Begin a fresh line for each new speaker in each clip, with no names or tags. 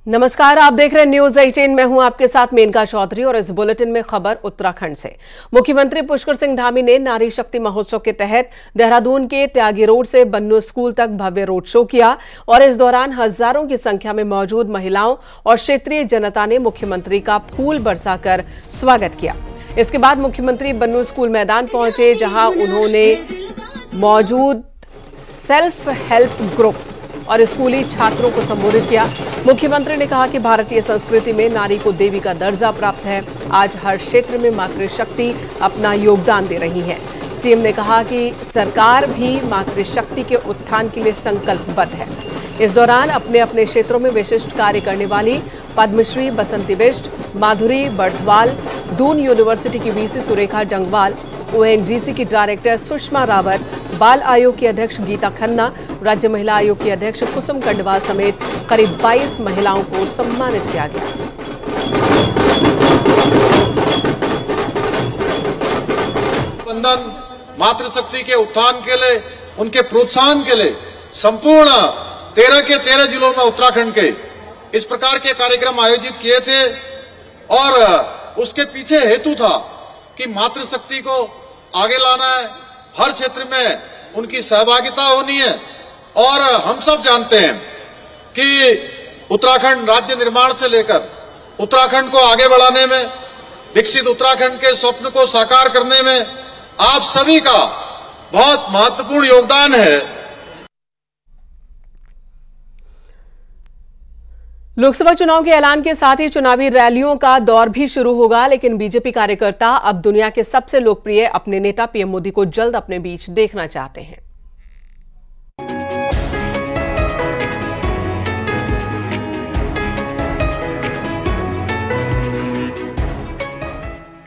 नमस्कार, आप देख रहे हैं न्यूज 18। मैं हूं आपके साथ मेनका चौधरी और इस बुलेटिन में खबर उत्तराखंड से। मुख्यमंत्री पुष्कर सिंह धामी ने नारी शक्ति महोत्सव के तहत देहरादून के त्यागी रोड से बन्नू स्कूल तक भव्य रोड शो किया और इस दौरान हजारों की संख्या में मौजूद महिलाओं और क्षेत्रीय जनता ने मुख्यमंत्री का फूल बरसाकर स्वागत किया। इसके बाद मुख्यमंत्री बन्नू स्कूल मैदान पहुंचे, जहां उन्होंने मौजूद सेल्फ हेल्प ग्रुप और स्कूली छात्रों को संबोधित किया। मुख्यमंत्री ने कहा कि भारतीय संस्कृति में नारी को देवी का दर्जा प्राप्त है। आज हर क्षेत्र में मातृशक्ति अपना योगदान दे रही है। सीएम ने कहा कि सरकार भी मातृशक्ति के उत्थान के लिए संकल्पबद्ध है। इस दौरान अपने अपने क्षेत्रों में विशिष्ट कार्य करने वाली पद्मश्री बसंती बिष्ट, माधुरी बर्थवाल, दून यूनिवर्सिटी की वीसी सुरेखा डंगवाल, ओएनजीसी की डायरेक्टर सुषमा रावत, बाल आयोग की अध्यक्ष गीता खन्ना, राज्य महिला आयोग की अध्यक्ष कुसुम कंडवाल समेत करीब 22 महिलाओं को सम्मानित किया गया।
वंदन मातृशक्ति के उत्थान के लिए, उनके प्रोत्साहन के लिए संपूर्ण 13 के 13 जिलों में उत्तराखंड के इस प्रकार के कार्यक्रम आयोजित किए थे और उसके पीछे हेतु था कि मातृशक्ति को आगे लाना है, हर क्षेत्र में उनकी सहभागिता होनी है। और हम सब जानते हैं कि उत्तराखंड राज्य निर्माण से लेकर उत्तराखंड को आगे बढ़ाने में, विकसित उत्तराखंड के स्वप्न को साकार करने में आप सभी का बहुत महत्वपूर्ण योगदान है।
लोकसभा चुनाव के ऐलान के साथ ही चुनावी रैलियों का दौर भी शुरू होगा, लेकिन बीजेपी कार्यकर्ता अब दुनिया के सबसे लोकप्रिय अपने नेता पीएम मोदी को जल्द अपने बीच देखना चाहते हैं।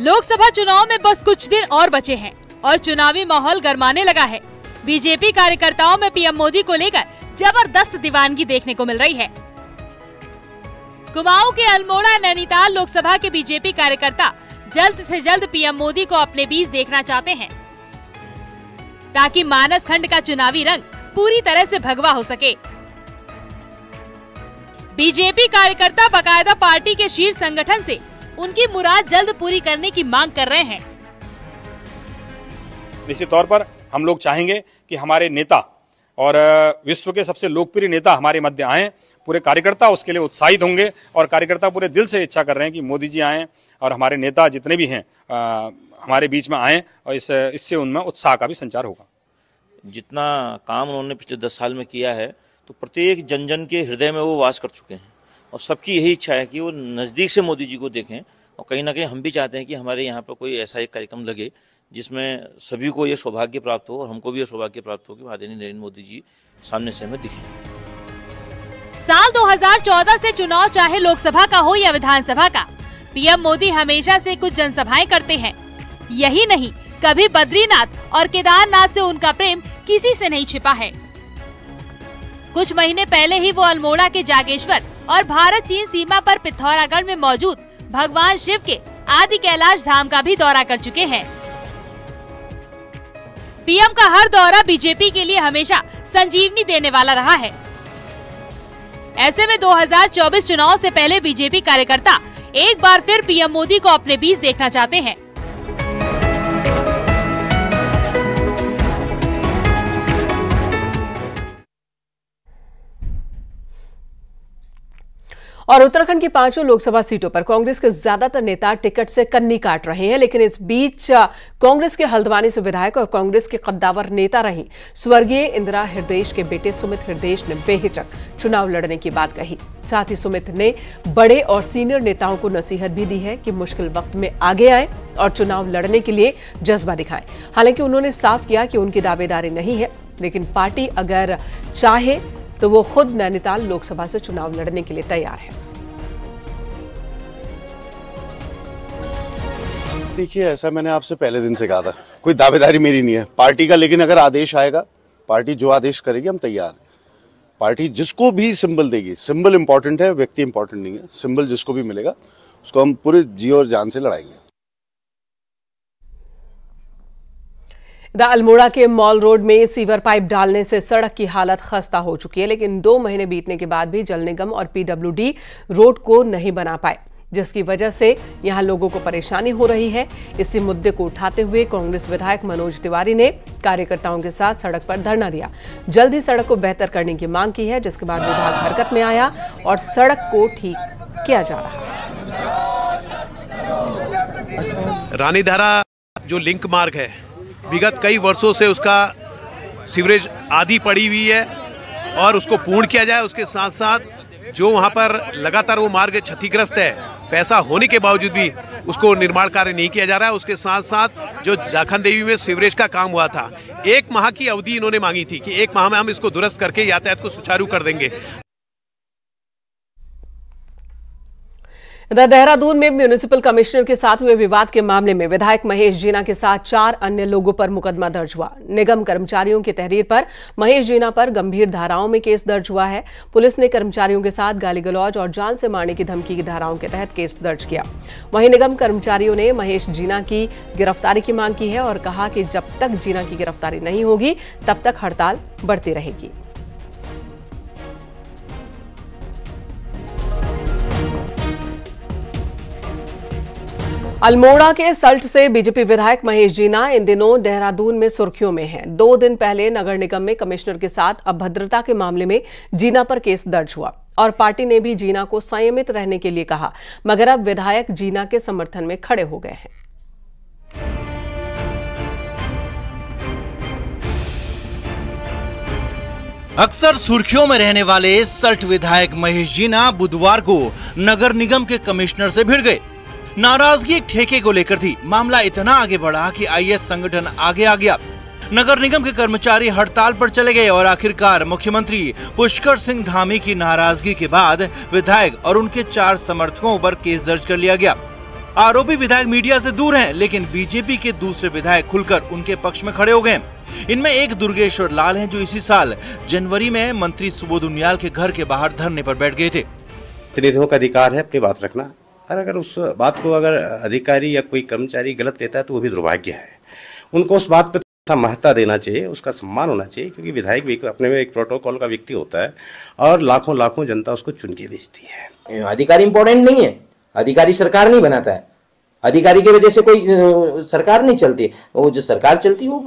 लोकसभा चुनाव में बस कुछ दिन और बचे हैं और चुनावी माहौल गरमाने लगा है। बीजेपी कार्यकर्ताओं में पीएम मोदी को लेकर जबरदस्त दीवानगी देखने को मिल रही है। कुमाऊं के अल्मोड़ा नैनीताल लोकसभा के बीजेपी कार्यकर्ता जल्द से जल्द पीएम मोदी को अपने बीच देखना चाहते हैं, ताकि मानस खंड का चुनावी रंग पूरी तरह से भगवा हो सके। बीजेपी कार्यकर्ता बाकायदा पार्टी के शीर्ष संगठन से उनकी मुराद जल्द पूरी करने की मांग कर रहे हैं।
निश्चित तौर पर हम लोग चाहेंगे कि हमारे नेता और विश्व के सबसे लोकप्रिय नेता हमारे मध्य आएं। पूरे कार्यकर्ता उसके लिए उत्साहित होंगे और कार्यकर्ता पूरे दिल से इच्छा कर रहे हैं कि मोदी जी आएं और हमारे नेता जितने भी हैं हमारे बीच में आएं और इससे उनमें उत्साह का भी संचार होगा।
जितना काम उन्होंने पिछले 10 साल में किया है, तो प्रत्येक जन जन के हृदय में वो वास कर चुके हैं और सबकी यही इच्छा है कि वो नज़दीक से मोदी जी को देखें। और कहीं ना कहीं हम भी चाहते हैं कि हमारे यहाँ पर कोई ऐसा एक कार्यक्रम लगे जिसमें सभी को ये सौभाग्य प्राप्त हो और हमको भी ये सौभाग्य प्राप्त हो कि आदरणीय नरेंद्र मोदी जी सामने से हमें दिखें।
साल 2014 से चुनाव चाहे लोकसभा का हो या विधानसभा का, पीएम मोदी हमेशा से कुछ जनसभाएं करते हैं। यही नहीं, कभी बद्रीनाथ और केदारनाथ से उनका प्रेम किसी से नहीं छिपा है। कुछ महीने पहले ही वो अल्मोड़ा के जागेश्वर और भारत चीन सीमा पर पिथौरागढ़ में मौजूद भगवान शिव के आदि कैलाश धाम का भी दौरा कर चुके हैं। पीएम का हर दौरा बीजेपी के लिए हमेशा संजीवनी देने वाला रहा है। ऐसे में 2024 चुनाव से पहले बीजेपी कार्यकर्ता एक बार फिर पीएम मोदी को अपने बीच देखना चाहते हैं।
और उत्तराखंड की 5 लोकसभा सीटों पर कांग्रेस के ज्यादातर नेता टिकट से कन्नी काट रहे हैं, लेकिन इस बीच कांग्रेस के हल्द्वानी से विधायक और कांग्रेस के कद्दावर नेता रही स्वर्गीय इंदिरा हृदयेश के बेटे सुमित हृदयेश ने बेहिचक चुनाव लड़ने की बात कही। साथ ही सुमित ने बड़े और सीनियर नेताओं को नसीहत भी दी है कि मुश्किल वक्त में आगे आए और चुनाव लड़ने के लिए जज्बा दिखाएं। हालांकि उन्होंने साफ किया कि उनकी दावेदारी नहीं है, लेकिन पार्टी अगर चाहे तो वो खुद नैनीताल लोकसभा से चुनाव लड़ने के लिए तैयार है।
देखिए, ऐसा मैंने आपसे पहले दिन से कहा था, कोई दावेदारी मेरी नहीं है पार्टी का, लेकिन अगर आदेश आएगा, पार्टी जो आदेश करेगी हम तैयार हैं। पार्टी जिसको भी सिंबल देगी, सिंबल इंपॉर्टेंट है, व्यक्ति इंपॉर्टेंट नहीं है, सिंबल जिसको भी मिलेगा उसको हम पूरे जी और जान से लड़ाएंगे।
अल्मोड़ा के मॉल रोड में सीवर पाइप डालने से सड़क की हालत खस्ता हो चुकी है, लेकिन 2 महीने बीतने के बाद भी जल निगम और पीडब्ल्यूडी रोड को नहीं बना पाए, जिसकी वजह से यहां लोगों को परेशानी हो रही है। इसी मुद्दे को उठाते हुए कांग्रेस विधायक मनोज तिवारी ने कार्यकर्ताओं के साथ सड़क पर धरना दिया। जल्द ही सड़क को बेहतर करने की मांग की है, जिसके बाद विभाग हरकत में आया और सड़क को ठीक किया जा रहा है।
रानीधारा जो लिंक मार्ग है, विगत कई वर्षों से उसका सीवरेज आधी पड़ी हुई है और उसको पूर्ण किया जाए। उसके साथ साथ जो वहाँ पर लगातार वो मार्ग क्षतिग्रस्त है, पैसा होने के बावजूद भी उसको निर्माण कार्य नहीं किया जा रहा है। उसके साथ साथ जो जाखन देवी में सीवरेज का काम हुआ था, 1 माह की अवधि इन्होंने मांगी थी कि 1 माह में हम इसको दुरुस्त करके यातायात को सुचारू कर देंगे।
देहरादून में म्युनिसिपल कमिश्नर के साथ हुए विवाद के मामले में विधायक महेश जीना के साथ 4 अन्य लोगों पर मुकदमा दर्ज हुआ। निगम कर्मचारियों की तहरीर पर महेश जीना पर गंभीर धाराओं में केस दर्ज हुआ है। पुलिस ने कर्मचारियों के साथ गाली गलौज और जान से मारने की धमकी की धाराओं के तहत केस दर्ज किया। वहीं निगम कर्मचारियों ने महेश जीना की गिरफ्तारी की मांग की है और कहा कि जब तक जीना की गिरफ्तारी नहीं होगी तब तक हड़ताल बढ़ती रहेगी। अल्मोड़ा के सल्ट से बीजेपी विधायक महेश जीना इन दिनों देहरादून में सुर्खियों में हैं। 2 दिन पहले नगर निगम में कमिश्नर के साथ अभद्रता के मामले में जीना पर केस दर्ज हुआ और पार्टी ने भी जीना को संयमित रहने के लिए कहा, मगर अब विधायक जीना के समर्थन में खड़े हो गए हैं।
अक्सर सुर्खियों में रहने वाले सल्ट विधायक महेश जीना बुधवार को नगर निगम के कमिश्नर से भिड़ गए। नाराजगी ठेके को लेकर थी। मामला इतना आगे बढ़ा कि आईएस संगठन आगे आ गया। नगर निगम के कर्मचारी हड़ताल पर चले गए और आखिरकार मुख्यमंत्री पुष्कर सिंह धामी की नाराजगी के बाद विधायक और उनके 4 समर्थकों पर केस दर्ज कर लिया गया। आरोपी विधायक मीडिया से दूर हैं, लेकिन बीजेपी के दूसरे विधायक खुलकर उनके पक्ष में खड़े हो गए। इनमें एक दुर्गेश्वर लाल हैं, जो इसी साल जनवरी में मंत्री सुबोध उनियाल के घर के बाहर धरने पर बैठ गए थे।
प्रतिनिधियों का अधिकार है अपनी बात रखना, और अगर उस बात को अगर अधिकारी या कोई कर्मचारी गलत लेता है तो वो भी दुर्भाग्य है। उनको उस बात पे महत्ता देना चाहिए, उसका सम्मान होना चाहिए, क्योंकि विधायक भी अपने में एक प्रोटोकॉल का व्यक्ति होता है और लाखों लाखों जनता उसको चुन के भेजती है।
अधिकारी इंपॉर्टेंट नहीं है, अधिकारी सरकार नहीं बनाता है। अधिकारी की वजह से कोई सरकार नहीं चलती। वो जो सरकार चलती है वो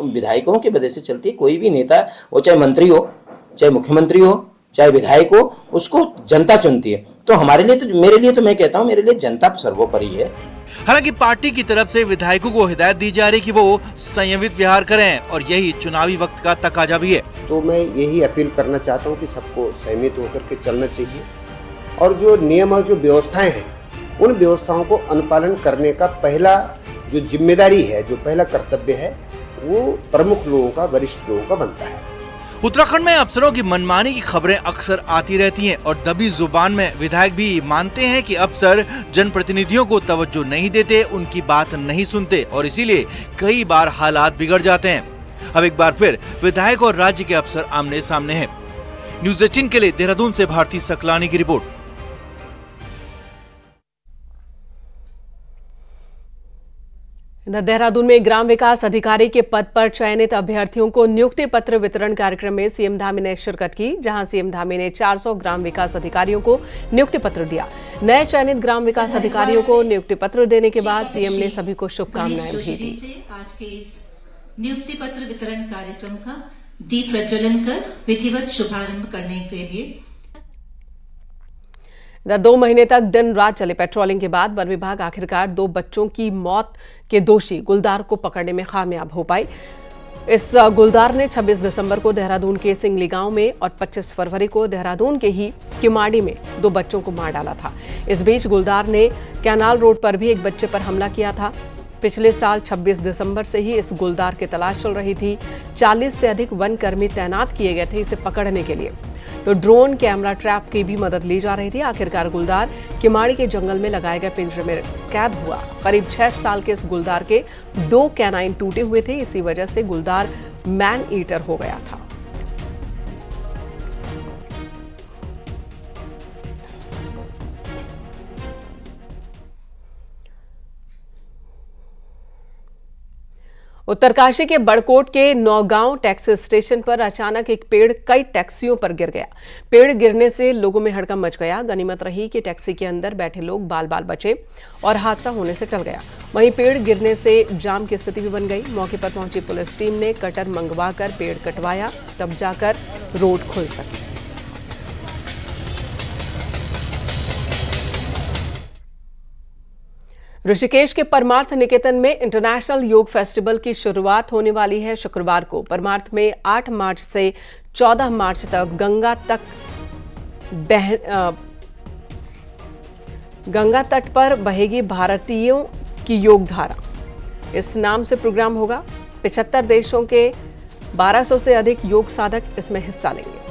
विधायकों की वजह से चलती है। कोई भी नेता, वो चाहे मंत्री हो, चाहे मुख्यमंत्री हो, चाहे विधायक हो, उसको जनता चुनती है। तो हमारे लिए तो, मेरे लिए तो मैं कहता हूँ, मेरे लिए जनता सर्वोपरि है।
हालांकि पार्टी की तरफ से विधायकों को हिदायत दी जा रही कि वो संयमित व्यवहार करें और यही चुनावी वक्त का तकाजा भी है।
तो मैं यही अपील करना चाहता हूँ कि सबको संयमित होकर के चलना चाहिए और जो नियम और जो व्यवस्थाएं हैं, उन व्यवस्थाओं को अनुपालन करने का पहला जो जिम्मेदारी है, जो पहला कर्तव्य है, वो प्रमुख लोगों का, वरिष्ठ लोगों का बनता है।
उत्तराखंड में अफसरों की मनमानी की खबरें अक्सर आती रहती हैं और दबी जुबान में विधायक भी मानते हैं कि अफसर जनप्रतिनिधियों को तवज्जो नहीं देते, उनकी बात नहीं सुनते और इसीलिए कई बार हालात बिगड़ जाते हैं। अब एक बार फिर विधायक और राज्य के अफसर आमने सामने हैं। न्यूज़ 18 के लिए देहरादून से भारती सकलानी की रिपोर्ट।
देहरादून में ग्राम विकास अधिकारी के पद पर चयनित अभ्यर्थियों को नियुक्ति पत्र वितरण कार्यक्रम में सीएम धामी ने शिरकत की, जहां सीएम धामी ने 400 ग्राम विकास अधिकारियों को नियुक्ति पत्र दिया। नए चयनित ग्राम विकास अधिकारियों को नियुक्ति पत्र देने के बाद सीएम ने सभी को शुभकामनाएं भी दी।
आज के इस नियुक्ति पत्र वितरण कार्यक्रम का दीप प्रज्वलन कर विधिवत शुभारंभ करने के लिए
2 महीने तक दिन रात चले पेट्रोलिंग के बाद वन विभाग आखिरकार 2 बच्चों की मौत के दोषी गुलदार को पकड़ने में कामयाब हो पाई। इस गुलदार ने 26 दिसंबर को देहरादून के सिंगली गांव में और 25 फरवरी को देहरादून के ही किमाड़ी में 2 बच्चों को मार डाला था। इस बीच गुलदार ने कैनाल रोड पर भी एक बच्चे पर हमला किया था। पिछले साल 26 दिसंबर से ही इस गुलदार की तलाश चल रही थी। 40 से अधिक वन कर्मी तैनात किए गए थे इसे पकड़ने के लिए, तो ड्रोन कैमरा ट्रैप की भी मदद ली जा रही थी। आखिरकार गुलदार किमाड़ी के जंगल में लगाए गए पिंजरे में कैद हुआ। करीब 6 साल के इस गुलदार के 2 कैनाइन टूटे हुए थे। इसी वजह से गुलदार मैन ईटर हो गया था। उत्तरकाशी के बड़कोट के नौगांव टैक्सी स्टेशन पर अचानक एक पेड़ कई टैक्सियों पर गिर गया। पेड़ गिरने से लोगों में हड़कंप मच गया। गनीमत रही कि टैक्सी के अंदर बैठे लोग बाल बाल बचे और हादसा होने से टल गया। वहीं पेड़ गिरने से जाम की स्थिति भी बन गई। मौके पर पहुंची पुलिस टीम ने कटर मंगवाकर पेड़ कटवाया, तब जाकर रोड खुल सकी। ऋषिकेश के परमार्थ निकेतन में इंटरनेशनल योग फेस्टिवल की शुरुआत होने वाली है शुक्रवार को। परमार्थ में 8 मार्च से 14 मार्च तक गंगा तट पर बहेगी भारतीयों की योग धारा। इस नाम से प्रोग्राम होगा। 75 देशों के 1200 से अधिक योग साधक इसमें हिस्सा लेंगे।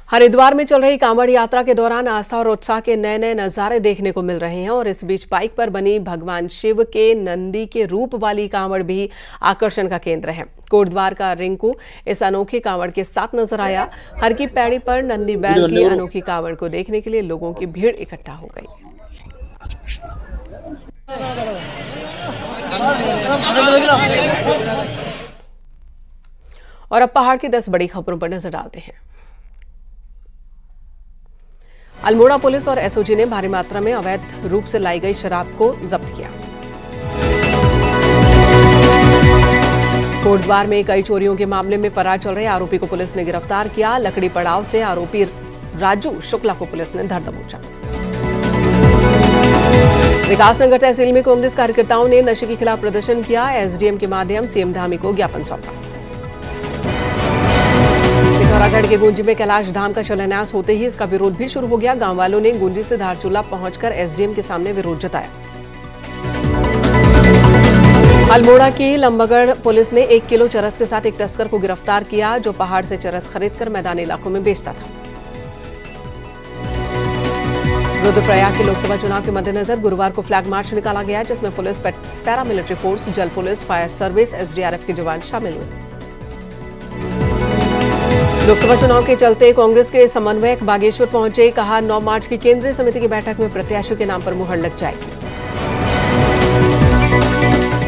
हरिद्वार में चल रही कांवड़ यात्रा के दौरान आस्था और उत्साह के नए नए नजारे देखने को मिल रहे हैं और इस बीच बाइक पर बनी भगवान शिव के नंदी के रूप वाली कांवड़ भी आकर्षण का केंद्र है। कोटद्वार का रिंकू इस अनोखे कांवड़ के साथ नजर आया। हर की पैड़ी पर नंदी बैल की अनोखी कांवड़ को देखने के लिए लोगों की भीड़ इकट्ठा हो गई। और अब पहाड़ की 10 बड़ी खबरों पर नजर डालते हैं। अल्मोड़ा पुलिस और एसओजी ने भारी मात्रा में अवैध रूप से लाई गई शराब को जब्त किया। कोटद्वार में कई चोरियों के मामले में फरार चल रहे आरोपी को पुलिस ने गिरफ्तार किया। लकड़ी पड़ाव से आरोपी राजू शुक्ला को पुलिस ने धर दबोचा। विकासनगर तहसील में कांग्रेस कार्यकर्ताओं ने नशे के खिलाफ प्रदर्शन किया। एसडीएम के माध्यम सीएम धामी को ज्ञापन सौंपा। पिथौरागढ़ के गुंजी में कैलाश धाम का शिलान्यास होते ही इसका विरोध भी शुरू हो गया। गांव वालों ने गुंजी से धारचूला पहुंचकर एसडीएम के सामने विरोध जताया। अल्मोड़ा की लंबागढ़ पुलिस ने 1 किलो चरस के साथ एक तस्कर को गिरफ्तार किया जो पहाड़ से चरस खरीदकर मैदानी इलाकों में बेचता था। रुद्रप्रयाग के लोकसभा चुनाव के मद्देनजर गुरुवार को फ्लैग मार्च निकाला गया जिसमें पुलिस, पैरामिलिट्री फोर्स, जल पुलिस, फायर सर्विस, एसडीआरएफ के जवान शामिल हुए। लोकसभा चुनाव के चलते कांग्रेस के समन्वयक बागेश्वर पहुंचे। कहा 9 मार्च की केंद्रीय समिति की बैठक में प्रत्याशियों के नाम पर मुहर लग जाएगी।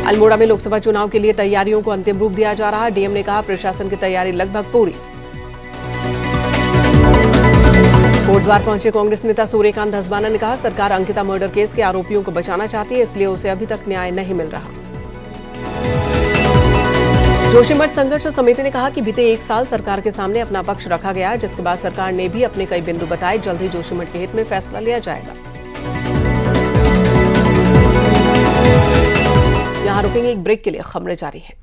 अल्मोड़ा में लोकसभा चुनाव के लिए तैयारियों को अंतिम रूप दिया जा रहा। डीएम ने कहा प्रशासन की तैयारी लगभग पूरी। कोटद्वार पहुंचे कांग्रेस नेता सूर्यकांत धस्माना ने कहा सरकार अंकिता मर्डर केस के आरोपियों को बचाना चाहती है, इसलिए उसे अभी तक न्याय नहीं मिल रहा। जोशीमठ संघर्ष समिति ने कहा कि बीते 1 साल सरकार के सामने अपना पक्ष रखा गया, जिसके बाद सरकार ने भी अपने कई बिंदु बताए। जल्द ही जोशीमठ के हित में फैसला लिया जाएगा। यहां रुकेंगे एक ब्रेक के लिए, खबरें जारी हैं।